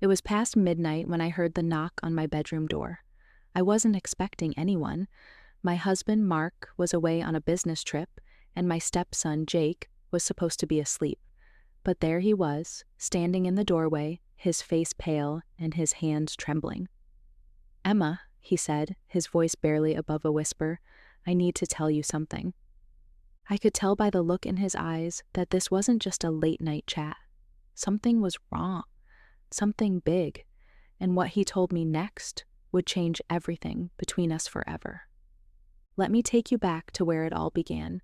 It was past midnight when I heard the knock on my bedroom door. I wasn't expecting anyone. My husband, Mark, was away on a business trip, and my stepson, Jake, was supposed to be asleep. But there he was, standing in the doorway, his face pale and his hands trembling. "Emma," he said, his voice barely above a whisper, "I need to tell you something." I could tell by the look in his eyes that this wasn't just a late-night chat. Something was wrong, something big, and what he told me next would change everything between us forever. Let me take you back to where it all began.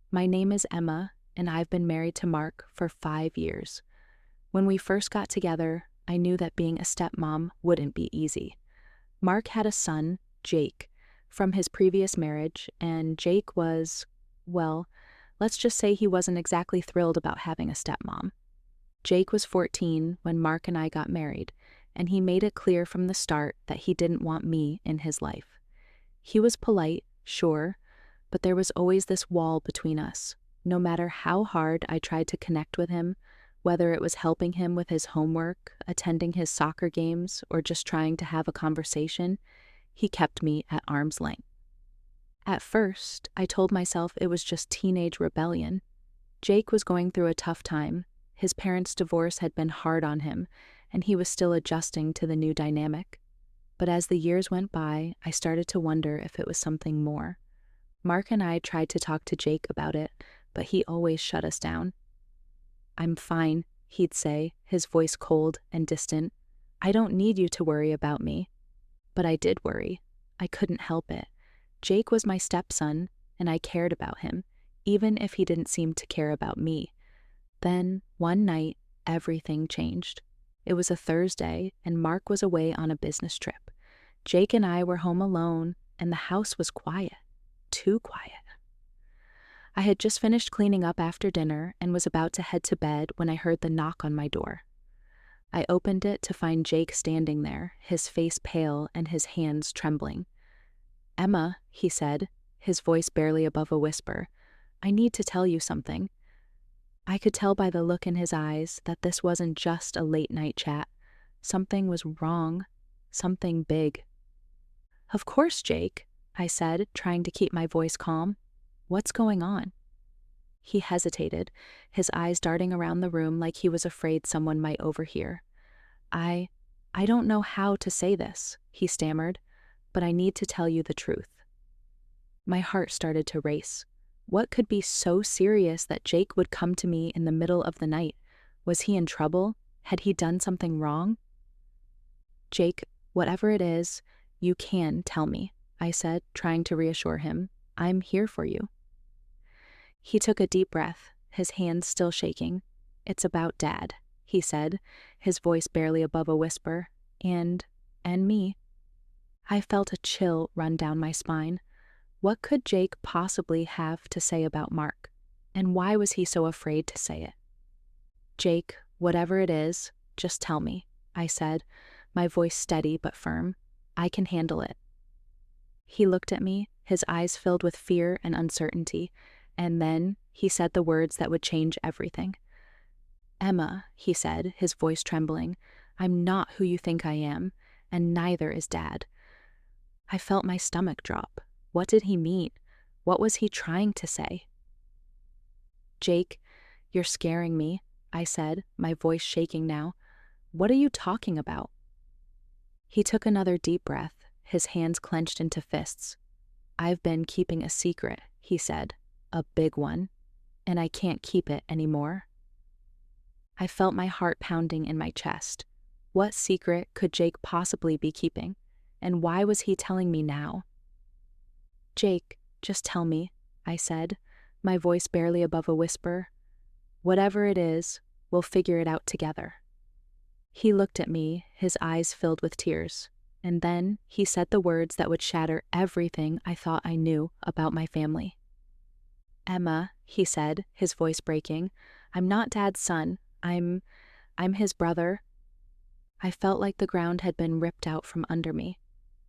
My name is Emma, and I've been married to Mark for 5 years. When we first got together, I knew that being a stepmom wouldn't be easy. Mark had a son, Jake, from his previous marriage, and Jake was, well, let's just say he wasn't exactly thrilled about having a stepmom. Jake was 14 when Mark and I got married, and he made it clear from the start that he didn't want me in his life. He was polite, sure, but there was always this wall between us. No matter how hard I tried to connect with him, whether it was helping him with his homework, attending his soccer games, or just trying to have a conversation, he kept me at arm's length. At first, I told myself it was just teenage rebellion. Jake was going through a tough time. His parents' divorce had been hard on him, and he was still adjusting to the new dynamic. But as the years went by, I started to wonder if it was something more. Mark and I tried to talk to Jake about it, but he always shut us down. "I'm fine," he'd say, his voice cold and distant. "I don't need you to worry about me." But I did worry. I couldn't help it. Jake was my stepson, and I cared about him, even if he didn't seem to care about me. Then, one night, everything changed. It was a Thursday, and Mark was away on a business trip. Jake and I were home alone, and the house was quiet. Too quiet. I had just finished cleaning up after dinner and was about to head to bed when I heard the knock on my door. I opened it to find Jake standing there, his face pale and his hands trembling. "Emma," he said, his voice barely above a whisper, "I need to tell you something." I could tell by the look in his eyes that this wasn't just a late-night chat. Something was wrong, something big. "Of course, Jake," I said, trying to keep my voice calm. "What's going on?" He hesitated, his eyes darting around the room like he was afraid someone might overhear. I don't know how to say this," he stammered, "but I need to tell you the truth." My heart started to race. What could be so serious that Jake would come to me in the middle of the night? Was he in trouble? Had he done something wrong? "Jake, whatever it is, you can tell me," I said, trying to reassure him. "I'm here for you." He took a deep breath, his hands still shaking. "It's about Dad," he said, his voice barely above a whisper. And me." I felt a chill run down my spine. What could Jake possibly have to say about Mark? And why was he so afraid to say it? "Jake, whatever it is, just tell me," I said, my voice steady but firm. "I can handle it." He looked at me, his eyes filled with fear and uncertainty, and then he said the words that would change everything. "Emma," he said, his voice trembling, "I'm not who you think I am, and neither is Dad." I felt my stomach drop. What did he mean? What was he trying to say? "Jake, you're scaring me," I said, my voice shaking now. "What are you talking about?" He took another deep breath, his hands clenched into fists. "I've been keeping a secret," he said, "a big one, and I can't keep it anymore." I felt my heart pounding in my chest. What secret could Jake possibly be keeping? And why was he telling me now? "Jake, just tell me," I said, my voice barely above a whisper. "Whatever it is, we'll figure it out together." He looked at me, his eyes filled with tears, and then he said the words that would shatter everything I thought I knew about my family. "Emma," he said, his voice breaking, "I'm not Dad's son. I'm his brother." I felt like the ground had been ripped out from under me.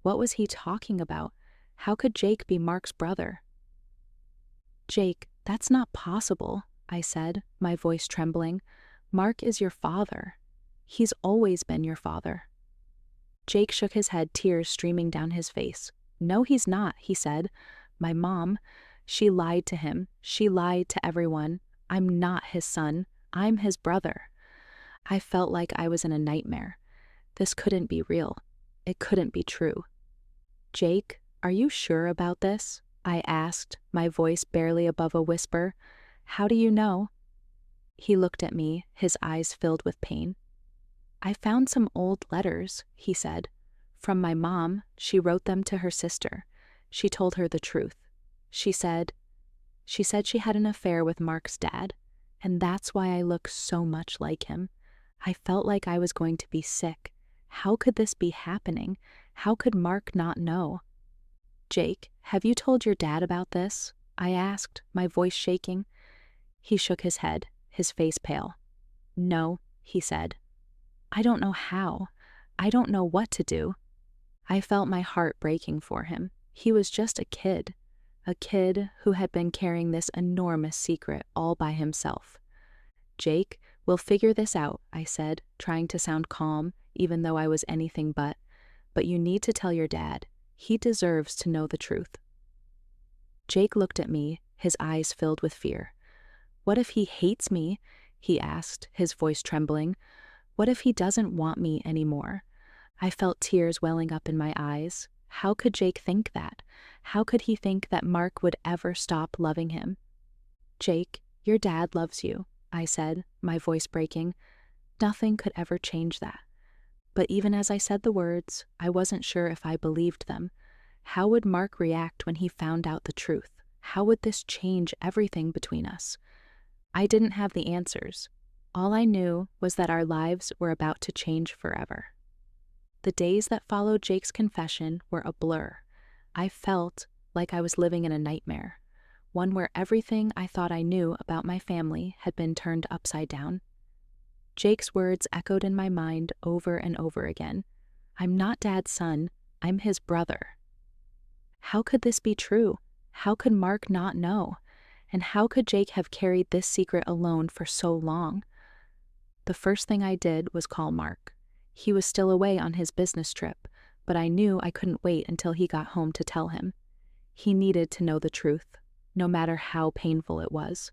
What was he talking about? How could Jake be Mark's brother? "Jake, that's not possible," I said, my voice trembling. "Mark is your father." He's always been your father." Jake shook his head, tears streaming down his face. "No, he's not," he said. "My mom, she lied to him. She lied to everyone. I'm not his son. I'm his brother." I felt like I was in a nightmare. This couldn't be real. It couldn't be true. "Jake, are you sure about this?" I asked, my voice barely above a whisper. "How do you know?" He looked at me, his eyes filled with pain. "I found some old letters," he said. "From my mom. She wrote them to her sister. She told her the truth. She said she had an affair with Mark's dad, and that's why I look so much like him. I felt like I was going to be sick. How could this be happening? How could Mark not know?" "Jake, have you told your dad about this?" I asked, my voice shaking. He shook his head, his face pale. "No," he said. "I don't know how. I don't know what to do." I felt my heart breaking for him. He was just a kid who had been carrying this enormous secret all by himself. "Jake, we'll figure this out," I said, trying to sound calm, even though I was anything but. "But you need to tell your dad. He deserves to know the truth." Jake looked at me, his eyes filled with fear. "What if he hates me?" he asked, his voice trembling. "What if he doesn't want me anymore?" I felt tears welling up in my eyes. How could Jake think that? How could he think that Mark would ever stop loving him? "Jake, your dad loves you," I said, my voice breaking. Nothing could ever change that. But even as I said the words, I wasn't sure if I believed them. How would Mark react when he found out the truth? How would this change everything between us? I didn't have the answers. All I knew was that our lives were about to change forever. The days that followed Jake's confession were a blur. I felt like I was living in a nightmare, one where everything I thought I knew about my family had been turned upside down. Jake's words echoed in my mind over and over again. "I'm not Dad's son, I'm his brother." How could this be true? How could Mark not know? And how could Jake have carried this secret alone for so long? The first thing I did was call Mark. He was still away on his business trip, but I knew I couldn't wait until he got home to tell him. He needed to know the truth, no matter how painful it was.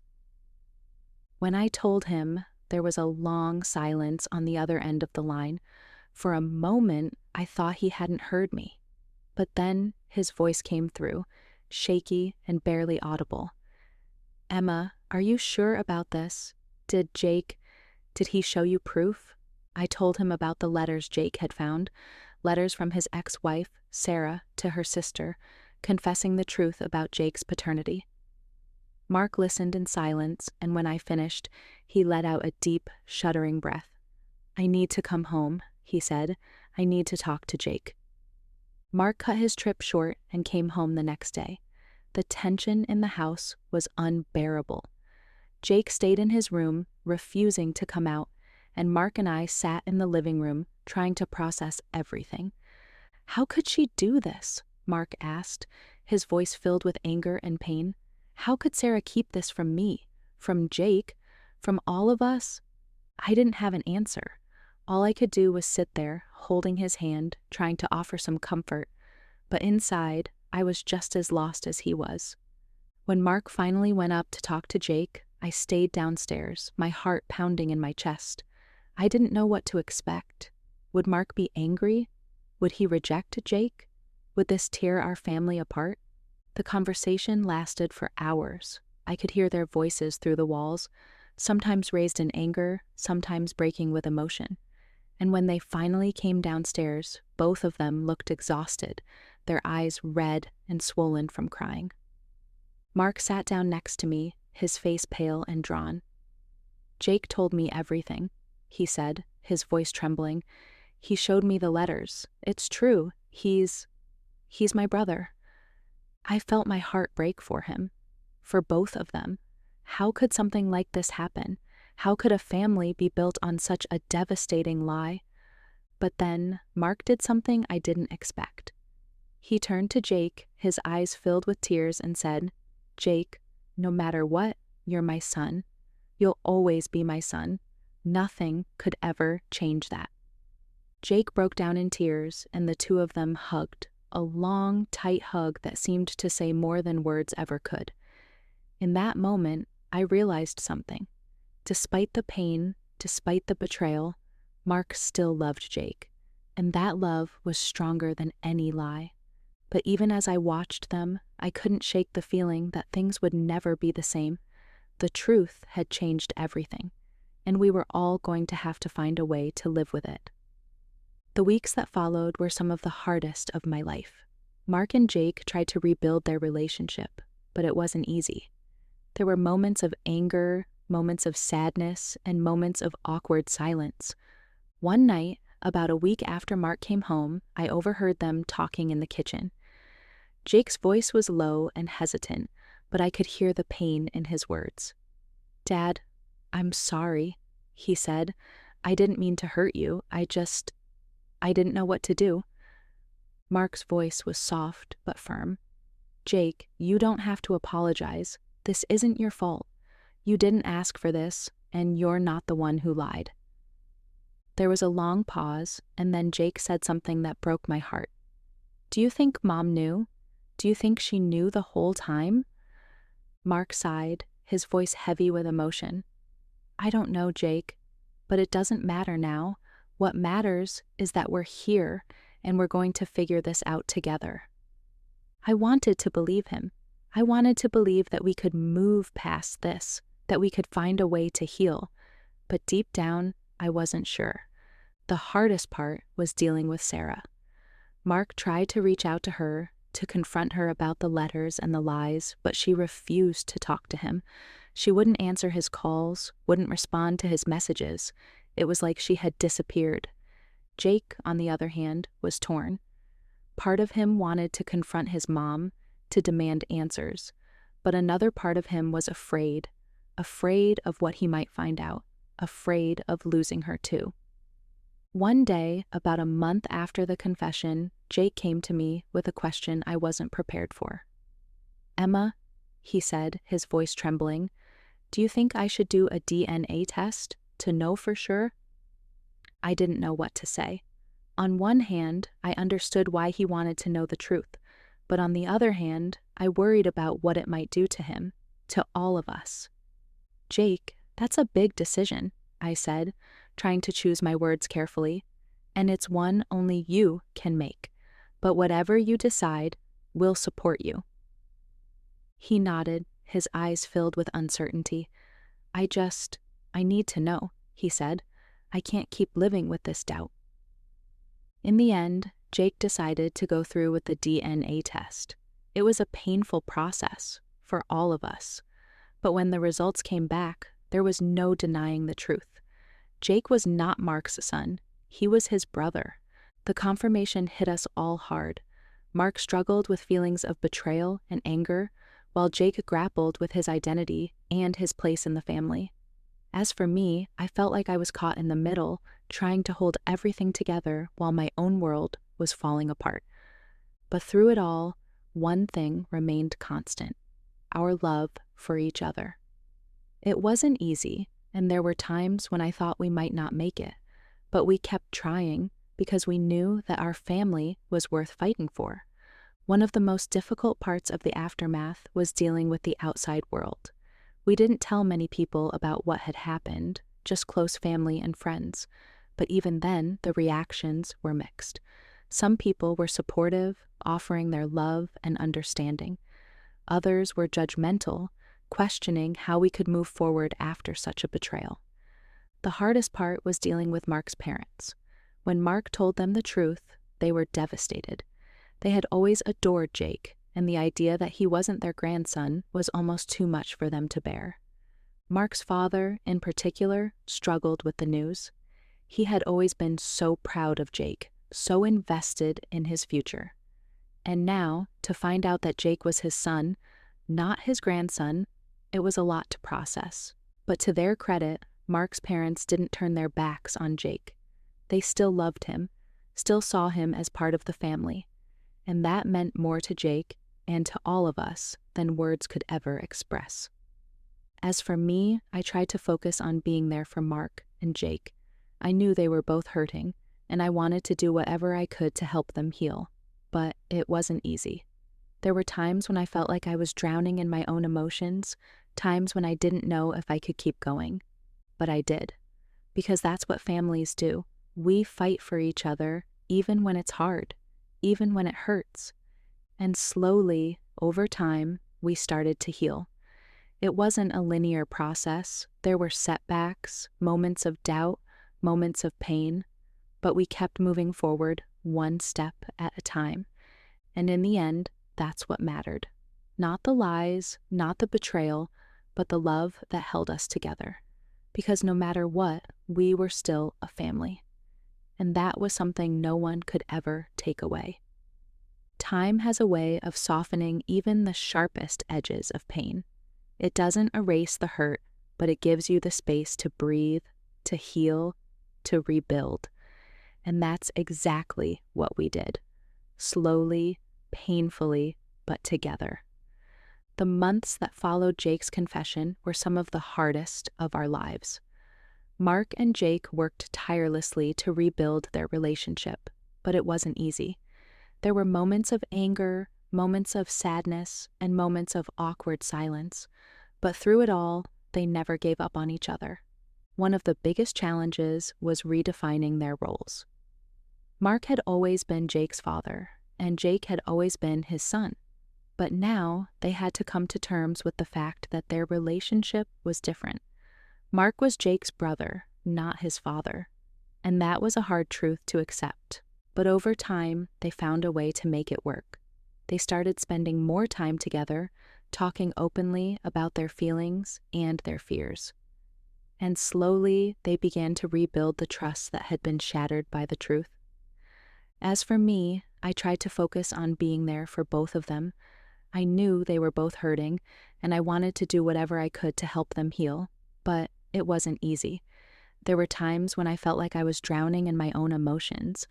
When I told him, there was a long silence on the other end of the line. For a moment, I thought he hadn't heard me. But then his voice came through, shaky and barely audible. "Emma, are you sure about this? Did he show you proof?" I told him about the letters Jake had found, letters from his ex-wife, Sarah, to her sister, confessing the truth about Jake's paternity. Mark listened in silence, and when I finished, he let out a deep, shuddering breath. "I need to come home," he said. "I need to talk to Jake." Mark cut his trip short and came home the next day. The tension in the house was unbearable. Jake stayed in his room, refusing to come out, and Mark and I sat in the living room, trying to process everything. "How could she do this?" Mark asked, his voice filled with anger and pain. "How could Sarah keep this from me, from Jake, from all of us?" I didn't have an answer. All I could do was sit there, holding his hand, trying to offer some comfort. But inside, I was just as lost as he was. When Mark finally went up to talk to Jake, I stayed downstairs, my heart pounding in my chest. I didn't know what to expect. Would Mark be angry? Would he reject Jake? Would this tear our family apart? The conversation lasted for hours. I could hear their voices through the walls, sometimes raised in anger, sometimes breaking with emotion. And when they finally came downstairs, both of them looked exhausted, their eyes red and swollen from crying. Mark sat down next to me, his face pale and drawn. "Jake told me everything," he said, his voice trembling. "He showed me the letters. It's true. He's my brother." I felt my heart break for him, for both of them. How could something like this happen? How could a family be built on such a devastating lie? But then Mark did something I didn't expect. He turned to Jake, his eyes filled with tears, and said, "Jake, no matter what, you're my son. You'll always be my son. Nothing could ever change that. Jake broke down in tears, and the two of them hugged, a long, tight hug that seemed to say more than words ever could. In that moment, I realized something. Despite the pain, despite the betrayal, Mark still loved Jake, and that love was stronger than any lie. But even as I watched them, I couldn't shake the feeling that things would never be the same. The truth had changed everything, and we were all going to have to find a way to live with it. The weeks that followed were some of the hardest of my life. Mark and Jake tried to rebuild their relationship, but it wasn't easy. There were moments of anger, moments of sadness, and moments of awkward silence. One night, about a week after Mark came home, I overheard them talking in the kitchen. Jake's voice was low and hesitant, but I could hear the pain in his words. "Dad, I'm sorry," he said. "I didn't mean to hurt you. I didn't know what to do." Mark's voice was soft but firm. "Jake, you don't have to apologize. This isn't your fault. You didn't ask for this, and you're not the one who lied." There was a long pause, and then Jake said something that broke my heart. "Do you think Mom knew? Do you think she knew the whole time?" Mark sighed, his voice heavy with emotion. "I don't know, Jake, but it doesn't matter now. What matters is that we're here, and we're going to figure this out together." I wanted to believe him. I wanted to believe that we could move past this, that we could find a way to heal. But deep down, I wasn't sure. The hardest part was dealing with Sarah. Mark tried to reach out to her, to confront her about the letters and the lies, but she refused to talk to him. She wouldn't answer his calls, wouldn't respond to his messages. It was like she had disappeared. Jake, on the other hand, was torn. Part of him wanted to confront his mom, to demand answers, but another part of him was afraid of what he might find out, afraid of losing her too. One day, about a month after the confession, Jake came to me with a question I wasn't prepared for. "Emma," he said, his voice trembling, "do you think I should do a DNA test to know for sure?" I didn't know what to say. On one hand, I understood why he wanted to know the truth, but on the other hand, I worried about what it might do to him, to all of us. "Jake, that's a big decision," I said, trying to choose my words carefully, "and it's one only you can make. But whatever you decide, we'll support you." He nodded, his eyes filled with uncertainty. I need to know," he said. "I can't keep living with this doubt." In the end, Jake decided to go through with the DNA test. It was a painful process for all of us. But when the results came back, there was no denying the truth. Jake was not Mark's son. He was his brother. The confirmation hit us all hard. Mark struggled with feelings of betrayal and anger, while Jake grappled with his identity and his place in the family. As for me, I felt like I was caught in the middle, trying to hold everything together while my own world was falling apart. But through it all, one thing remained constant: our love for each other. It wasn't easy, and there were times when I thought we might not make it, but we kept trying because we knew that our family was worth fighting for. One of the most difficult parts of the aftermath was dealing with the outside world. We didn't tell many people about what had happened, just close family and friends. But even then, the reactions were mixed. Some people were supportive, offering their love and understanding. Others were judgmental, questioning how we could move forward after such a betrayal. The hardest part was dealing with Mark's parents. When Mark told them the truth, they were devastated. They had always adored Jake, and the idea that he wasn't their grandson was almost too much for them to bear. Mark's father, in particular, struggled with the news. He had always been so proud of Jake, so invested in his future. And now, to find out that Jake was his son, not his grandson, it was a lot to process. But to their credit, Mark's parents didn't turn their backs on Jake. They still loved him, still saw him as part of the family. And that meant more to Jake and to all of us than words could ever express. As for me, I tried to focus on being there for Mark and Jake. I knew they were both hurting, and I wanted to do whatever I could to help them heal. But it wasn't easy. There were times when I felt like I was drowning in my own emotions, times when I didn't know if I could keep going. But I did. Because that's what families do. We fight for each other, even when it's hard, even when it hurts. And slowly, over time, we started to heal. It wasn't a linear process. There were setbacks, moments of doubt, moments of pain, but we kept moving forward one step at a time. And in the end, that's what mattered. Not the lies, not the betrayal, but the love that held us together. Because no matter what, we were still a family. And that was something no one could ever take away. Time has a way of softening even the sharpest edges of pain. It doesn't erase the hurt, but it gives you the space to breathe, to heal, to rebuild. And that's exactly what we did. Slowly, painfully, but together. The months that followed Jake's confession were some of the hardest of our lives. Mark and Jake worked tirelessly to rebuild their relationship, but it wasn't easy. There were moments of anger, moments of sadness, and moments of awkward silence, but through it all, they never gave up on each other. One of the biggest challenges was redefining their roles. Mark had always been Jake's father, and Jake had always been his son. But now they had to come to terms with the fact that their relationship was different. Mark was Jake's brother, not his father. And that was a hard truth to accept. But over time, they found a way to make it work. They started spending more time together, talking openly about their feelings and their fears. And slowly, they began to rebuild the trust that had been shattered by the truth. As for me, I tried to focus on being there for both of them. I knew they were both hurting, and I wanted to do whatever I could to help them heal, but it wasn't easy. There were times when I felt like I was drowning in my own emotions,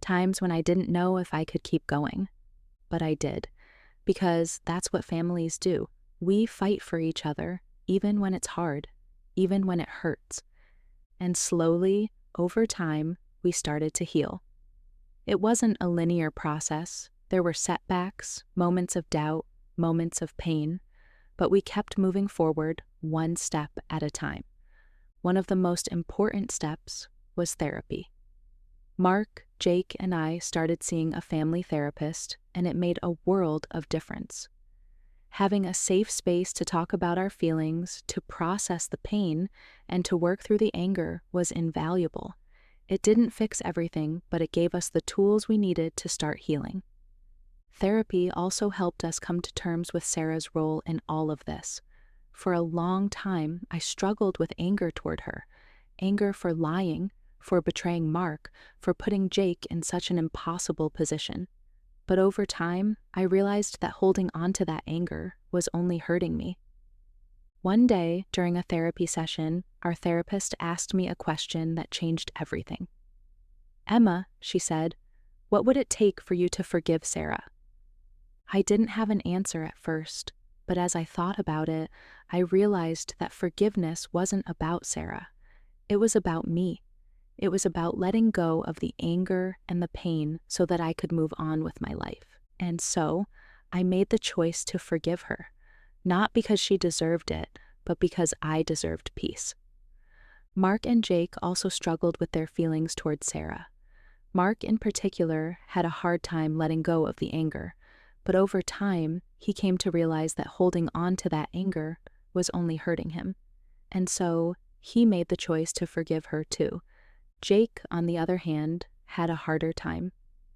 times when I didn't know if I could keep going. But I did, because that's what families do. We fight for each other, even when it's hard, even when it hurts. And slowly, over time, we started to heal. It wasn't a linear process. There were setbacks, moments of doubt, moments of pain, but we kept moving forward one step at a time. One of the most important steps was therapy. Mark, Jake, and I started seeing a family therapist, and it made a world of difference. Having a safe space to talk about our feelings, to process the pain, and to work through the anger was invaluable. It didn't fix everything, but it gave us the tools we needed to start healing. Therapy also helped us come to terms with Sarah's role in all of this. For a long time, I struggled with anger toward her. Anger for lying, for betraying Mark, for putting Jake in such an impossible position. But over time, I realized that holding on to that anger was only hurting me. One day, during a therapy session, our therapist asked me a question that changed everything. "Emma," she said, "what would it take for you to forgive Sarah?" I didn't have an answer at first, but as I thought about it, I realized that forgiveness wasn't about Sarah. It was about me. It was about letting go of the anger and the pain so that I could move on with my life. And so, I made the choice to forgive her, not because she deserved it, but because I deserved peace. Mark and Jake also struggled with their feelings toward Sarah. Mark, in particular, had a hard time letting go of the anger, but over time, he came to realize that holding on to that anger was only hurting him. And so, he made the choice to forgive her too. Jake, on the other hand, had a harder time.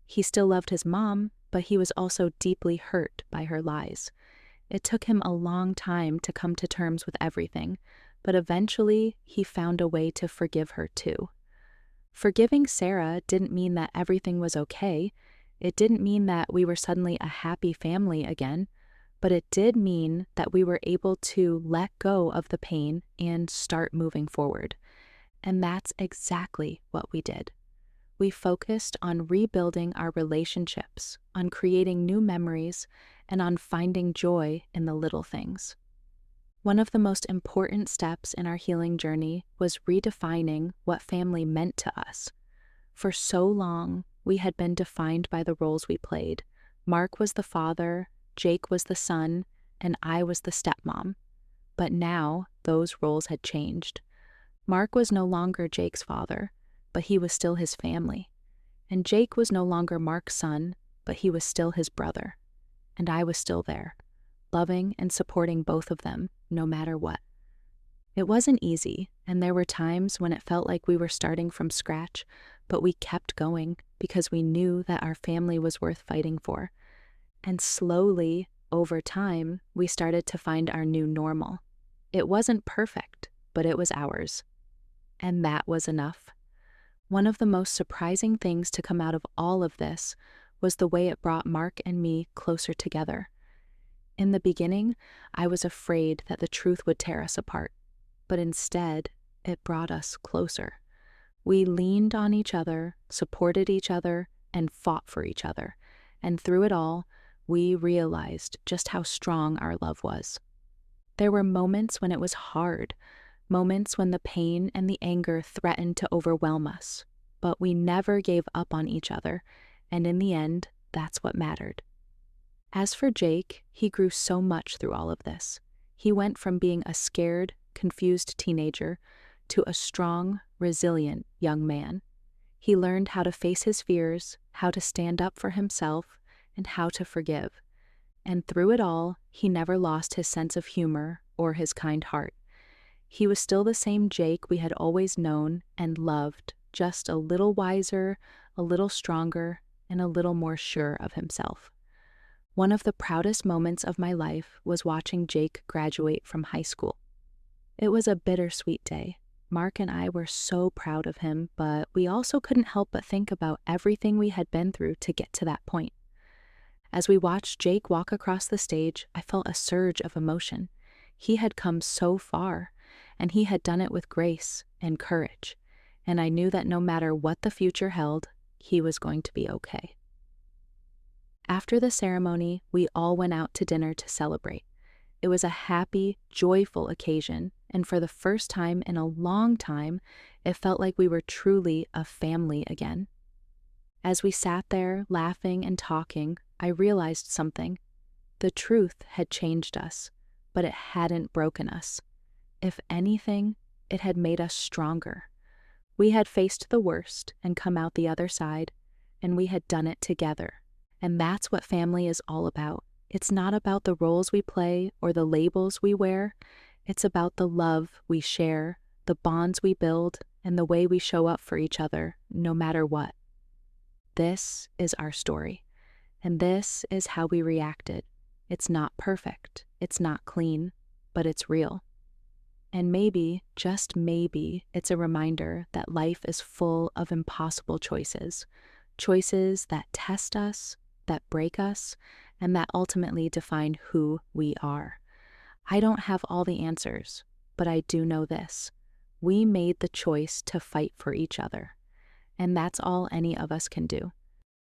He still loved his mom, but he was also deeply hurt by her lies. It took him a long time to come to terms with everything, but eventually he found a way to forgive her too. Forgiving Sarah didn't mean that everything was okay. It didn't mean that we were suddenly a happy family again, but it did mean that we were able to let go of the pain and start moving forward. And that's exactly what we did. We focused on rebuilding our relationships, on creating new memories, and on finding joy in the little things. One of the most important steps in our healing journey was redefining what family meant to us. For so long, we had been defined by the roles we played. Mark was the father, Jake was the son, and I was the stepmom. But now, those roles had changed. Mark was no longer Jake's father, but he was still his family. And Jake was no longer Mark's son, but he was still his brother. And I was still there, loving and supporting both of them, no matter what. It wasn't easy, and there were times when it felt like we were starting from scratch, but we kept going because we knew that our family was worth fighting for. And slowly, over time, we started to find our new normal. It wasn't perfect, but it was ours. And that was enough. One of the most surprising things to come out of all of this was the way it brought Mark and me closer together. In the beginning, I was afraid that the truth would tear us apart, but instead, it brought us closer. We leaned on each other, supported each other, and fought for each other. And through it all, we realized just how strong our love was. There were moments when it was hard, moments when the pain and the anger threatened to overwhelm us, but we never gave up on each other, and in the end, that's what mattered. As for Jake, he grew so much through all of this. He went from being a scared, confused teenager to a strong, resilient young man. He learned how to face his fears, how to stand up for himself, and how to forgive. And through it all, he never lost his sense of humor or his kind heart. He was still the same Jake we had always known and loved, just a little wiser, a little stronger, and a little more sure of himself. One of the proudest moments of my life was watching Jake graduate from high school. It was a bittersweet day. Mark and I were so proud of him, but we also couldn't help but think about everything we had been through to get to that point. As we watched Jake walk across the stage, I felt a surge of emotion. He had come so far, and he had done it with grace and courage, and I knew that no matter what the future held, he was going to be okay. After the ceremony, we all went out to dinner to celebrate. It was a happy, joyful occasion, and for the first time in a long time, it felt like we were truly a family again. As we sat there, laughing and talking, I realized something. The truth had changed us, but it hadn't broken us. If anything, it had made us stronger. We had faced the worst and come out the other side, and we had done it together. And that's what family is all about. It's not about the roles we play or the labels we wear. It's about the love we share, the bonds we build, and the way we show up for each other, no matter what. This is our story, and this is how we reacted. It's not perfect, it's not clean, but it's real. And maybe, just maybe, it's a reminder that life is full of impossible choices. Choices that test us, that break us, and that ultimately define who we are. I don't have all the answers, but I do know this. We made the choice to fight for each other, and that's all any of us can do.